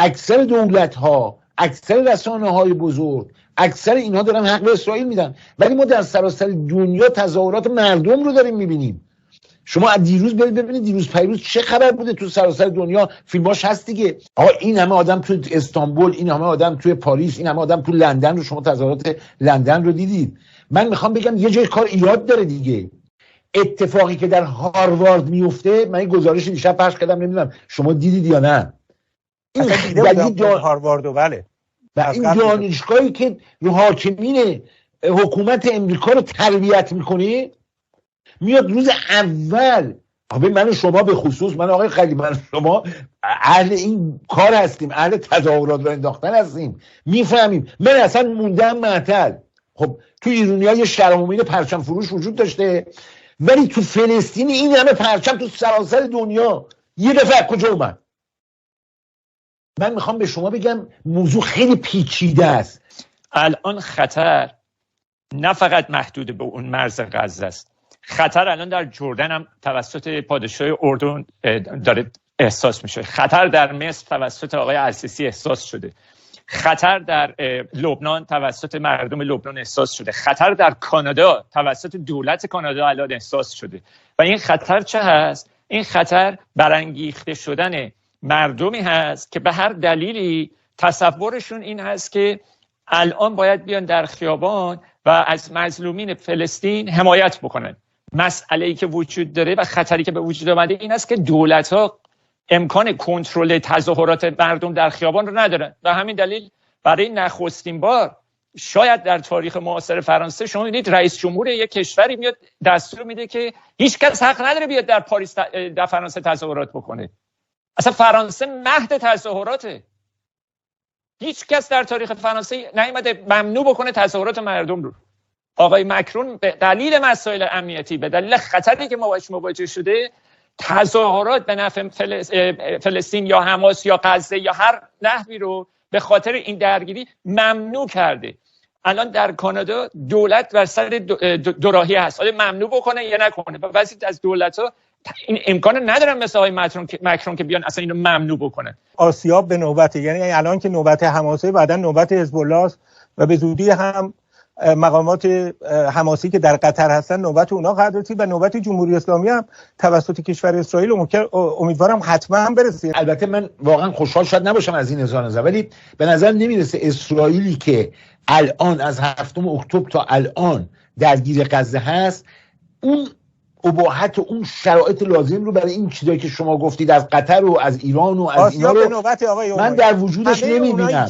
اکثر دولت‌ها، اکثر رسانه‌های بزرگ، اکثر اینها دارن حق به اسرائیل میدن، ولی ما در سراسر دنیا تظاهرات مردم رو داریم میبینیم. شما از دیروز ببینید دیروز پیروز چه خبر بوده تو سراسر دنیا، فیلماش هست دیگه. آقا این همه آدم تو استانبول، این همه آدم تو پاریس، این همه آدم تو لندن رو، شما تظاهرات لندن رو دیدید. من میخوام بگم یه جای کار ایراد داره دیگه. اتفاقی که در هاروارد میفته، من این گزارش دیشب پخش کردم، نمیدونم شما دیدید یا نه. این هارواردو بله. این دانشگاهی که حاکمین حکومت امریکا رو تربیت میکنه، میاد روز اول، من و شما به خصوص، من آقای خلیل، من و شما اهل این کار هستیم، اهل تظاهرات و انداختن هستیم، میفهمیم. من اصلا موندم معطل. خب تو ایرانی‌ها یه شرمومین پرچم فروش وجود داشته، ولی تو فلسطین این همه پرچم تو سراسر دنیا یه دفعه کجا اومد؟ من میخوام به شما بگم موضوع خیلی پیچیده است. الان خطر نه فقط محدود به اون مرز غزه است، خطر الان در جردن هم توسط پادشاه اردن داره احساس میشه، خطر در مصر توسط آقای السیسی احساس شده، خطر در لبنان توسط مردم لبنان احساس شده، خطر در کانادا توسط دولت کانادا الان احساس شده. و این خطر چه هست؟ این خطر برانگیخته شدن مردمی هست که به هر دلیلی تصورشون این هست که الان باید بیان در خیابان و از مظلومین فلسطین حمایت بکنن. مسئله‌ای که وجود داره و خطری که به وجود آمده این است که دولت‌ها امکان کنترل تظاهرات مردم در خیابان رو ندارن و همین دلیل برای نخستین بار شاید در تاریخ معاصر فرانسه شما می‌بینید رئیس جمهور یک کشوری میاد دستور میده که هیچ کس حق نداره بیاد در پاریس در فرانسه تظاهرات بکنه. اصلا فرانسه مهد تظاهراته. هیچ کس در تاریخ فرانسه نیامده ممنوع بکنه تظاهرات مردم رو. آقای مکرون به دلیل مسائل امنیتی، به دلیل خطری که مواجه شده، تظاهرات به نفع فلسطین یا حماس یا غزه یا هر نحوی رو به خاطر این درگیری ممنوع کرده. الان در کانادا دولت بر سر دوراهی هست، آیا ممنوع بکنه یا نکنه. و بعضی از دولت‌ها این امکان ندارن مثل آقای مکرون که بیان اصلا اینو ممنوع بکنن. آسیاب به نوبته، یعنی الان که نوبت حماسه، بعدن نوبت حزب الله است و به زودی هم مقامات حماسی که در قطر هستن نوبت اونا خواهد رسید و نوبت جمهوری اسلامی هم توسط کشور اسرائیل امیدوارم حتما برسه. البته من واقعا خوشحال شاید نباشم از این هزار نظر، ولی به نظر نمیرسه اسرائیلی که الان از 7 اکتبر تا الان درگیر غزه هست اون اباحت و اون شرایط لازم رو برای این چیزایی که شما گفتید از قطر و از ایران و از اینا رو من در وجودش نمیبینم.